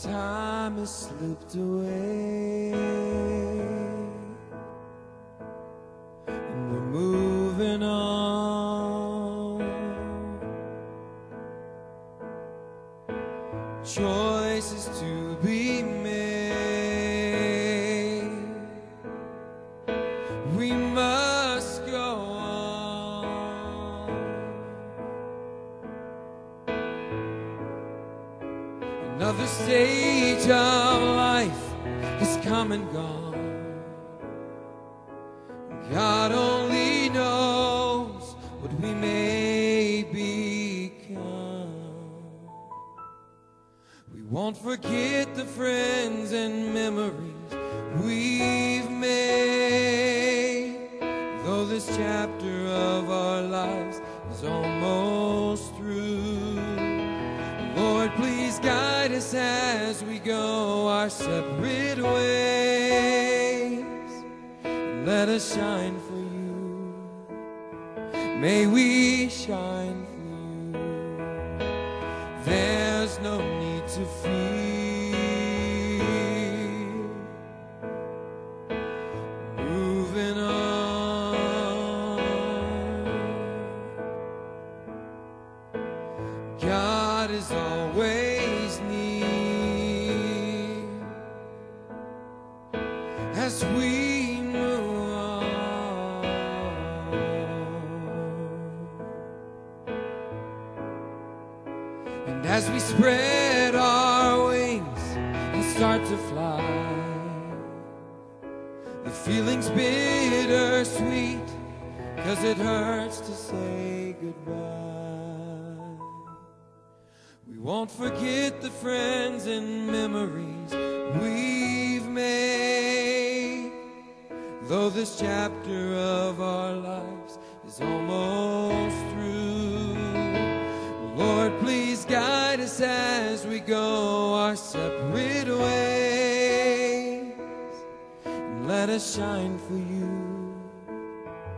Time has slipped away, and we're moving on. Choices to be made. We must go on. Another stage of life has come and gone. God only knows what we may become. We won't forget the friends and memories we've made, though this chapter of our lives is almost through. Lord, please guide us as we go our separate ways. Let us shine for you. May we shine for you. There's no need to fear. Moving on. God is always near as we move on. And as we spread our wings and start to fly, the feeling's bittersweet, 'cause it hurts to say goodbye. We won't forget the friends and memories we've made, though this chapter of our lives is almost through. Lord, please guide us as we go our separate ways, and let us shine for you.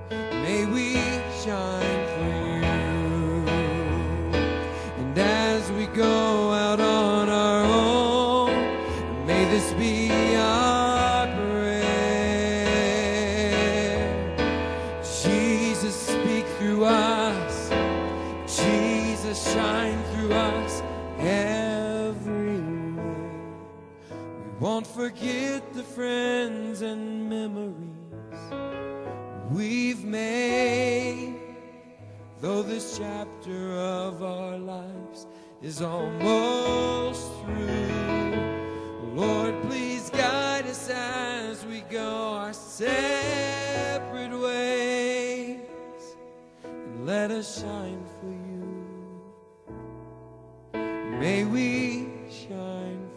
May we shine for you. And as we go out on our own, may this be our prayer. Jesus, speak through us. Jesus, shine through us everywhere. We won't forget the friends and memories we've made, though this chapter of our lives is almost through. Lord, please guide us as we go our separate ways, and let us shine for you. May we shine